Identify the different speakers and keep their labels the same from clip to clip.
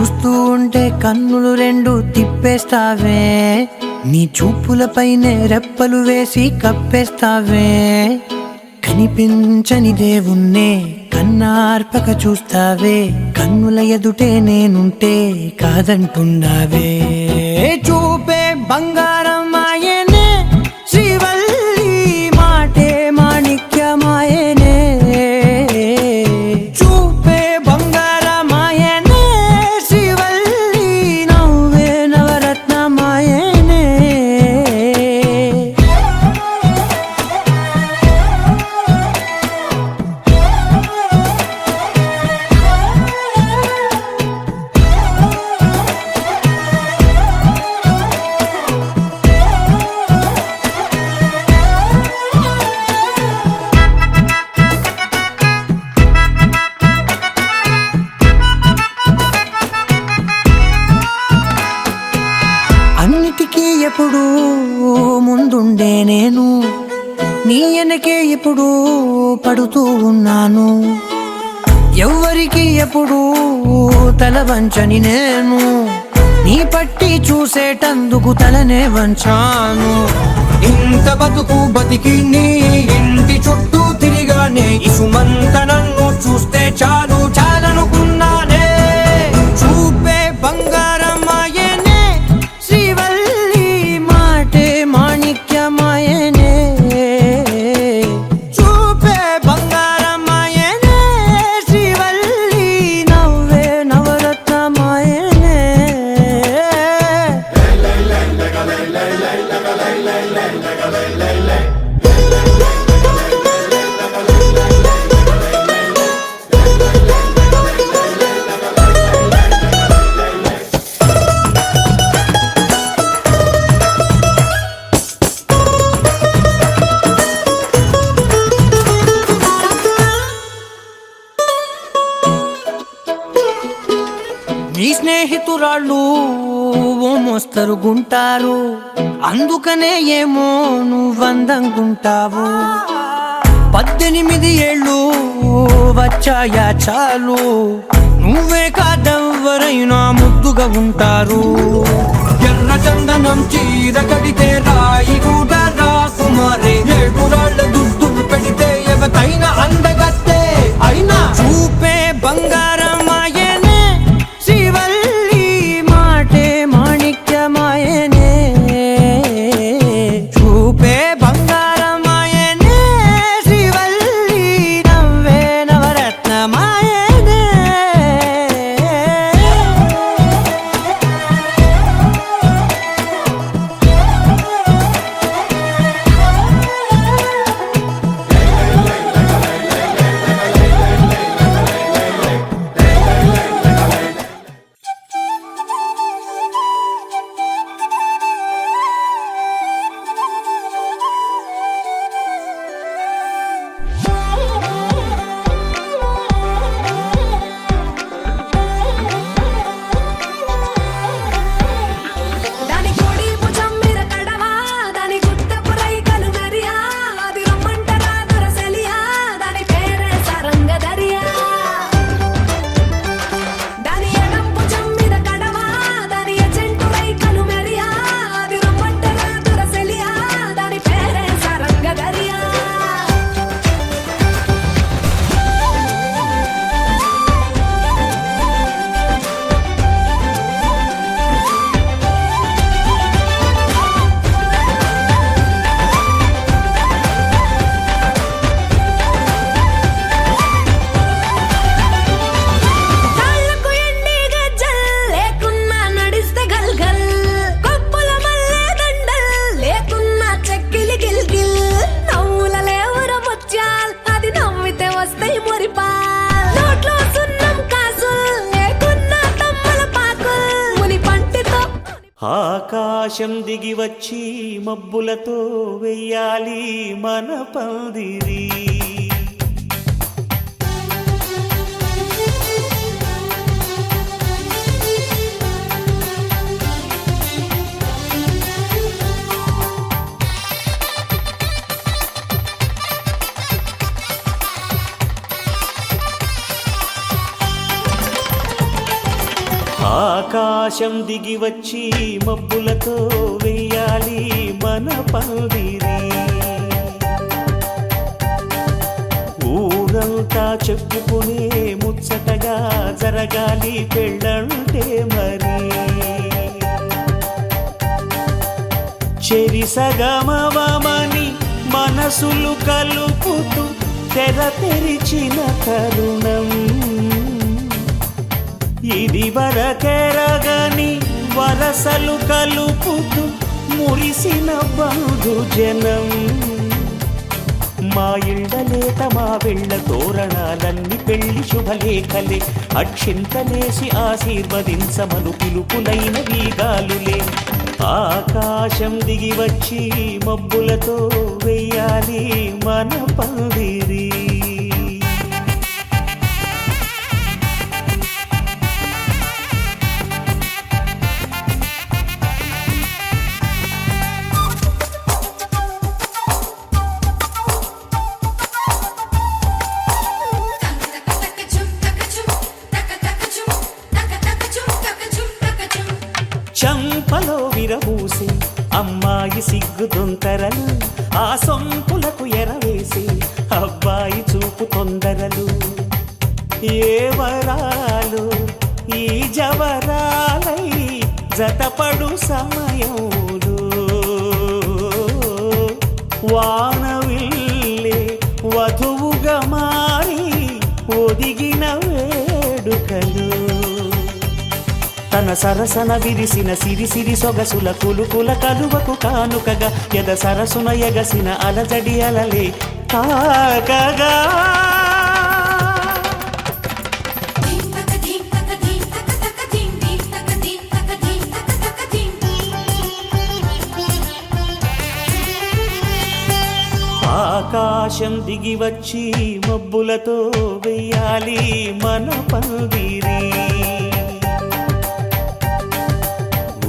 Speaker 1: చూస్తూ ఉంటే కన్నులు రెండు తిప్పేస్తావే, నీ చూపులపైనే రెప్పలు వేసి కప్పేస్తావే. కనిపించని దేవుణ్ణే కన్నార్పక చూస్తావే, కన్నుల ఎదుటే నేనుంటే కాదంటున్నావే. చూపే బంగారం ఆయనే, శ్రీవల్లి మాటే మాణిక్యమాయనే. చూపే బంగారం ఆయనే, శ్రీవల్లి నవ్వే నవరత్నమాయనే. అన్నిటికీ ఎప్పుడూ ముందుండే నేను, నీ వెనకే ఎప్పుడూ పడుతూ ఉన్నాను. ఎవ్వరికి ఎప్పుడూ తల వంచని నేను, నీ పట్టి చూసేటందుకు తలనే వంచాను.
Speaker 2: ఇంత బతుకు బతికి నీ ఇంటి చుట్టూ తిరిగానే, ఇసుమంత నన్ను చూస్తే చాలు చాలనుకున్నానే.
Speaker 1: చూపే బంగారం ఆయనే, శ్రీవల్లి మాటే మాణిక్యమాయనే. చూపే బంగారం ఆయనే, శ్రీవల్లి నవ్వే నవరత్నమాయనే. నీ స్నేహితురాళ్ళు ఓ మోస్తరుగుంటారు, అందుకనే ఏమో నువ్వందంగుంటావు. 18 ఏళ్ళు వచ్చాయా చాలు, నువ్వే కాదెవ్వరైనా ముద్దుగా ఉంటారు.
Speaker 2: ఎర్ర చందనం చీర కడితే రాయి కూడా రాకుమారే, 7 రాళ్ళ దుద్దులు పెడితే ఎవతైనా అందగత్తే అయినా.
Speaker 1: చూపే బంగారం ఆయనే, శ్రీవల్లి మాటే మాణిక్యమాయనే. చూపే బంగారం ఆయనే, శ్రీవల్లి నవ్వే నవరత్నమాయనే.
Speaker 3: దాని కోడి భుజం మీద కడవా, దాని గుట్టపు రైకలు మెరియా, అది రమ్మంటరా దొరసలియా, దాని పేరే సరంగదరియా. దాని ఎడం భుజం మీద కడవా, దాని ఎజెంటు రైకలు మెరియా, అది రమ్మంటరా దొరసలియా, దాని పేరే సరంగదరియా. కాళ్ళకు ఎండి గజ్జల్ లేకున్నా నడిస్తే గల్గల్, కొప్పుల మల్లె దండల్ లేకున్నా చెక్కిలి గిల్గిల్. నవ్వుల లేవుర ముత్యాల్, అది నవ్వితే వస్తాయి మురిపాల్. నోట్లో సున్నం కాసుల్ లేకున్నా తమ్మల పాకుల్, ముని పంటితో
Speaker 4: ఆకాశం దిగి వచ్చి మబ్బులతో వెయ్యాలి మన పందిరి. ఆకాశం దిగి వచ్చి మబ్బులతో వెయ్యాలి మన పందిరి. ఊరంతా చెప్పుకునే ముచ్చటగా జరగాలి పెళ్ళంటే మరి. చెరిసగమవమని మనసులు కలుపుతూ తెర తెరిచిన తరుణం. ఇది వరకెరగని వరసలు కలుపుతూ మురిసిన బంధుజనం. మా ఇళ్ళలేత మా వెళ్ళ తోరణాలన్నీ పెళ్లి శుభలేఖలే. అక్షింతలేసి ఆశీర్వదించమను పిలుపులైన వీగాలులే. ఆకాశం దిగి వచ్చి మబ్బులతో వెయ్యాలి మన పందిరి. చంపలో విరబూసి అమ్మాయి సిగ్గు దొంతరలు. ఆ సొంపులకు ఎరవేసి అబ్బాయి చూపు తొందరలు. ఏ వరాలు ఈ జవరాలై జతపడు సమయంలో. వానవిల్లే వధువుగా మారి ఒదిగిన వేడుకలు. తన సరసన విరిసిన సిరిసిరి సొగసుల కులుకుల కలువకు కానుకగా ఎద సరసున ఎగసిన అలజడి అలలే తాకగా. ఆకాశం దిగి వచ్చి మబ్బులతో వెయ్యాలి మన పందిరి.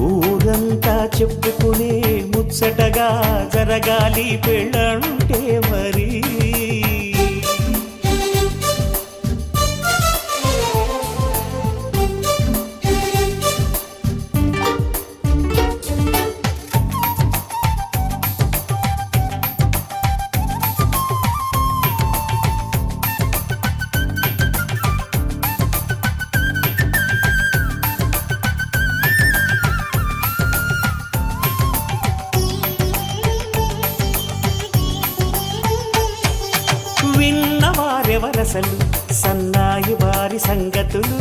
Speaker 4: ఊరంతా చెప్పుకునే ముచ్చటగా జరగాలి పెళ్ళంటే మరి. విన్నవారెవరసలు సన్నాయి వారి సంగతులు.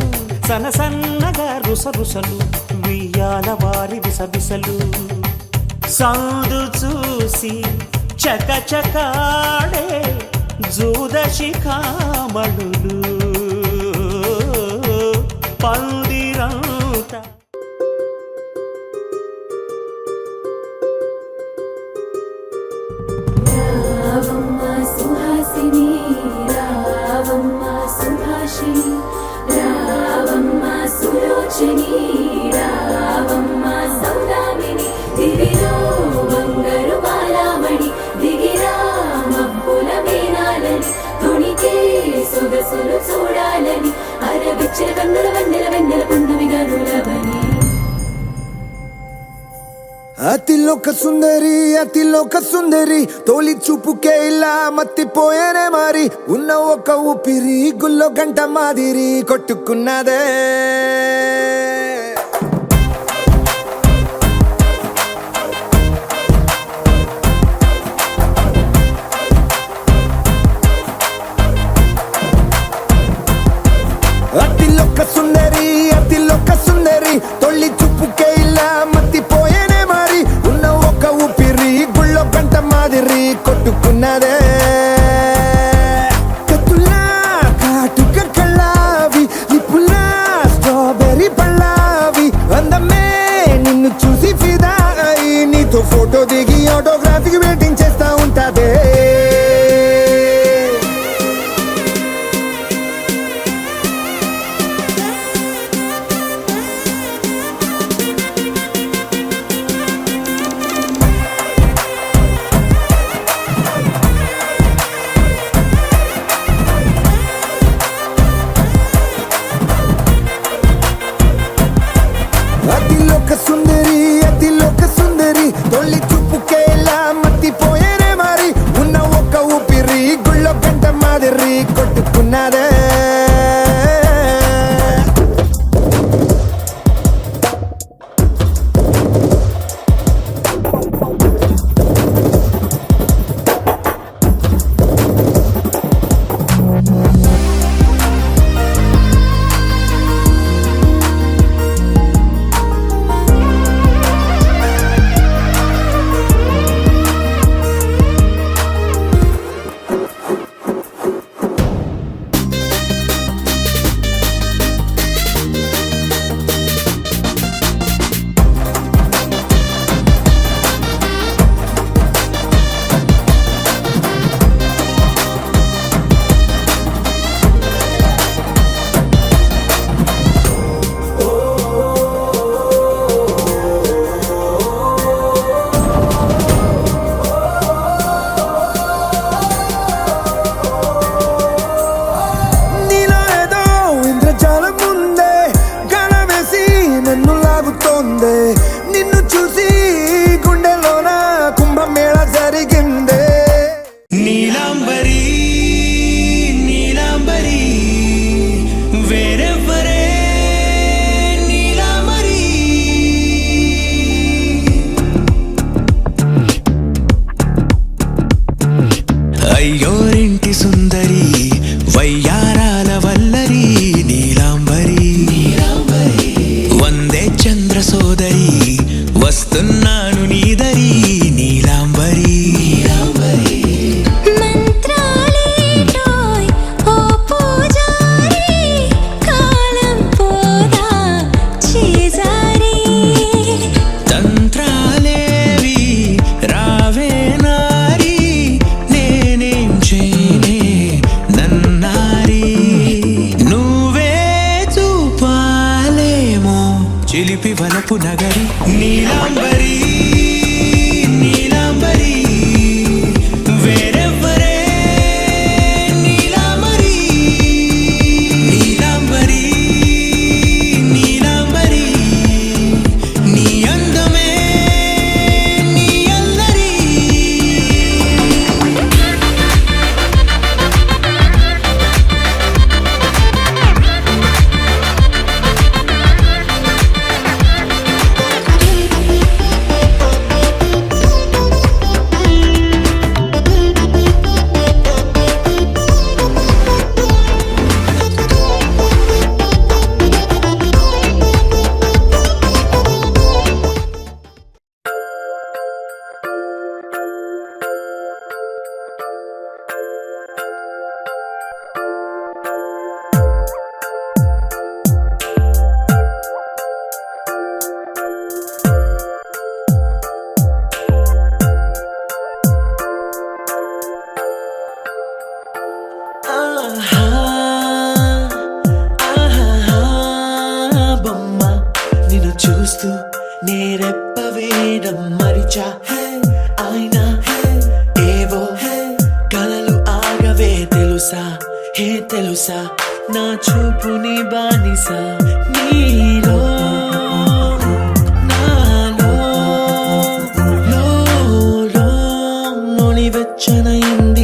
Speaker 4: సనసన్నగా రుసరుసలు వియ్యాల వారి విసవిసలు. సౌదు చూసి చకచకాడే జూదశిఖామణులు. పందిరంతా
Speaker 3: రావమ్మ సుహాసిని రావమ్మ సుభాషిణి రావమ్మ సులోచని రావమ్మ సౌదామిని. దివిలో బంగారు బాలామణి దిగిరా మబ్బుల మేనాలని. తొణికే సొగసులు చూడాలని అరవిచ్చిన కన్నుల వెన్నెల వెన్నెల పున్నమిగా నులవని.
Speaker 5: అతిలోక సుందరి అతిలోక సుందరి తోలి చూపుకే ఇలా మత్తిపోయేనే మరి. ఉన్న ఒక ఊపిరి గుల్లో గంట మాదిరి కొట్టుకున్నదే. అతిలోక సుందరి అతిలోక సుందరి తొలి చూపుకే ఇలా మత్తిపోయేనే మరి. ఉన్న ఒక ఊపిరి గుళ్ళో గంట మాదిరి కొట్టుకున్నదే. కత్తులా కాటుక కళ్ళావి నిప్పులా స్ట్రాబెర్రీ పళ్ళావి. అందమే నిన్ను చూసి ఫిదా అయి నీతో ఫోటో దిగి ఆటోగ్రాఫీకి వెయిటింగ్ చేస్తా ఉంటాదే.
Speaker 1: అయ్యోరింటి సుందరి వయ్యారాల వల్లరి నీలాంబరి వందే చంద్ర సోదరి వస్తున్నాను నీదరి నీలాంబరి
Speaker 3: మంత్రాలేటోయ్ ఓ పూజారి కాలం పోదా చేజారి
Speaker 1: తంత్రాలేవి రావే నారి నేనేం చేయనే నన్నారి నువ్వే చూపాలేమో చిలిపి వలపు నగరి నీలాంబరి నీలాంబరి వేరెవ్వరే నీలాంబరి నీలాంబరి నీలాంబరి నీ అందమే నీ అందరి
Speaker 4: బొమ్మ నిన్ను చూస్తూ నేరెప్ప వేయడం మరిచా అయినా ఏవో కలలు ఆగవే తెలుసా హే తెలుసా నా చూపుని బానిసా నీలో నాలో లో నొలివెచ్చనైంది